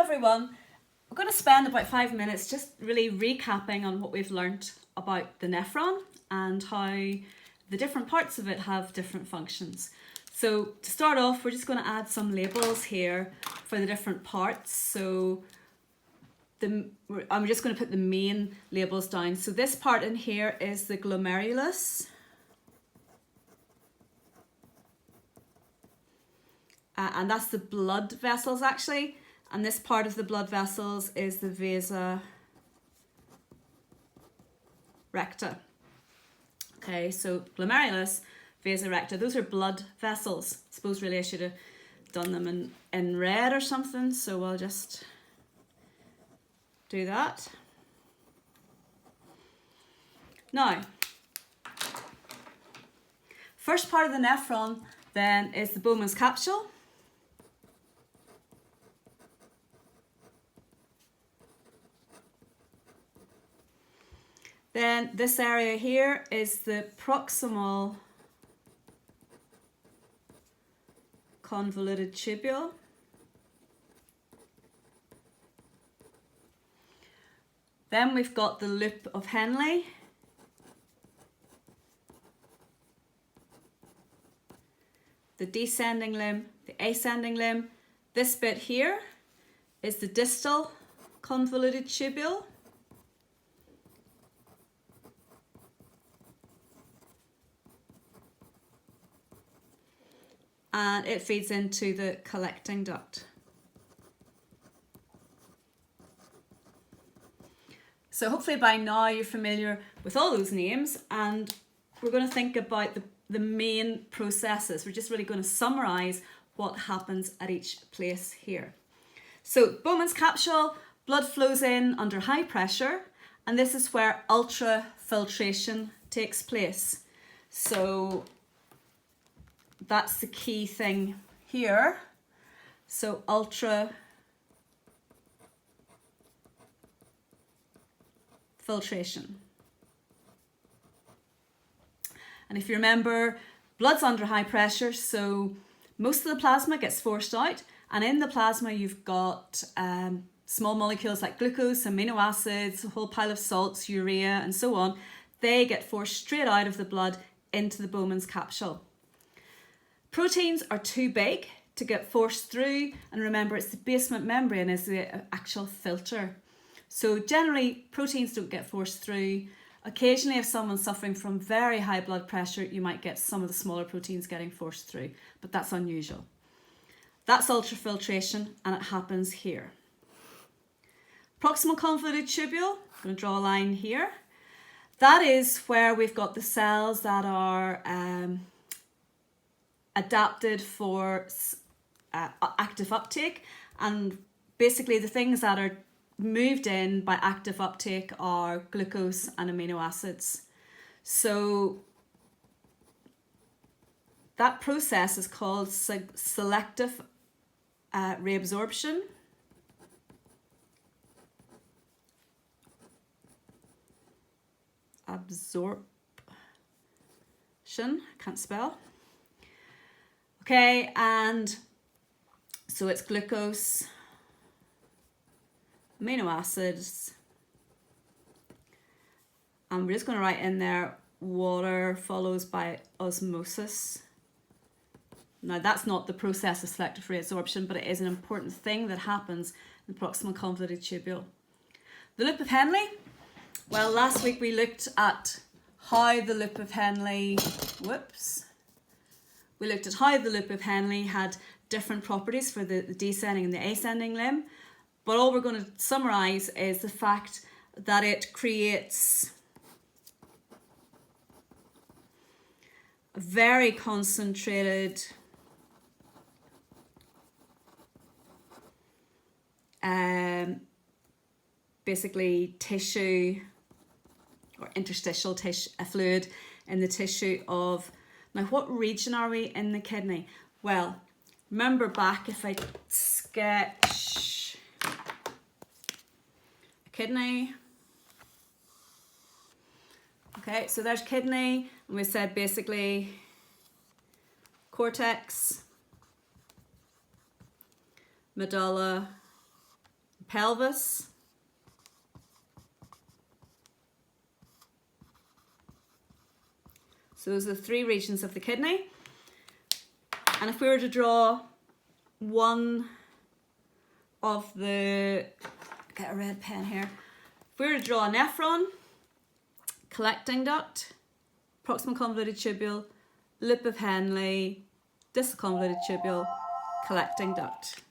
everyone. We're going to spend about 5 minutes just really recapping on what we've learnt about the nephron and how the different parts of it have different functions. So to start off, we're just going to add some labels here for the different parts. So I'm just going to put the main labels down. So this part in here is the glomerulus. And that's the blood vessels actually. And this part of the blood vessels is the vasa recta. Okay, so glomerulus, vasa recta, those are blood vessels. I suppose really I should have done them in red or something, so I'll just do that. Now, first part of the nephron then is the Bowman's capsule. Then this area here is the proximal convoluted tubule. Then we've got the loop of Henle. The descending limb, the ascending limb. This bit here is the distal convoluted tubule. And it feeds into the collecting duct. So hopefully by now you're familiar with all those names, and we're going to think about the main processes. We're just really going to summarise what happens at each place here. So Bowman's capsule, blood flows in under high pressure, and this is where ultrafiltration takes place. So that's the key thing here. So ultrafiltration. And if you remember, blood's under high pressure, so most of the plasma gets forced out, and in the plasma you've got small molecules like glucose, amino acids, a whole pile of salts, urea, and so on. They get forced straight out of the blood into the Bowman's capsule. Proteins are too big to get forced through, and remember it's the basement membrane is the actual filter. So generally proteins don't get forced through. Occasionally if someone's suffering from very high blood pressure, you might get some of the smaller proteins getting forced through, but that's unusual. That's ultrafiltration, and it happens here. Proximal convoluted tubule, I'm going to draw a line here. That is where we've got the cells that are adapted for active uptake, and basically the things that are moved in by active uptake are glucose and amino acids. So that process is called selective reabsorption. Can't spell. Okay, and so it's glucose, amino acids, and we're just going to write in there water follows by osmosis. Now that's not the process of selective reabsorption, but it is an important thing that happens in the proximal convoluted tubule. The loop of Henle. Well, last week we looked at how the loop of Henle, we looked at how the loop of Henle had different properties for the descending and the ascending limb. But all we're going to summarise is the fact that it creates a very concentrated basically tissue or interstitial tissue, fluid in the tissue of, now what region are we in the kidney? Well, remember back if I sketch a kidney. Okay, so there's kidney, and we said basically cortex, medulla, pelvis, so those are the three regions of the kidney. And if we were to draw one of the, get a red pen here, if we were to draw a nephron, collecting duct, proximal convoluted tubule, loop of Henle, distal convoluted tubule, collecting duct.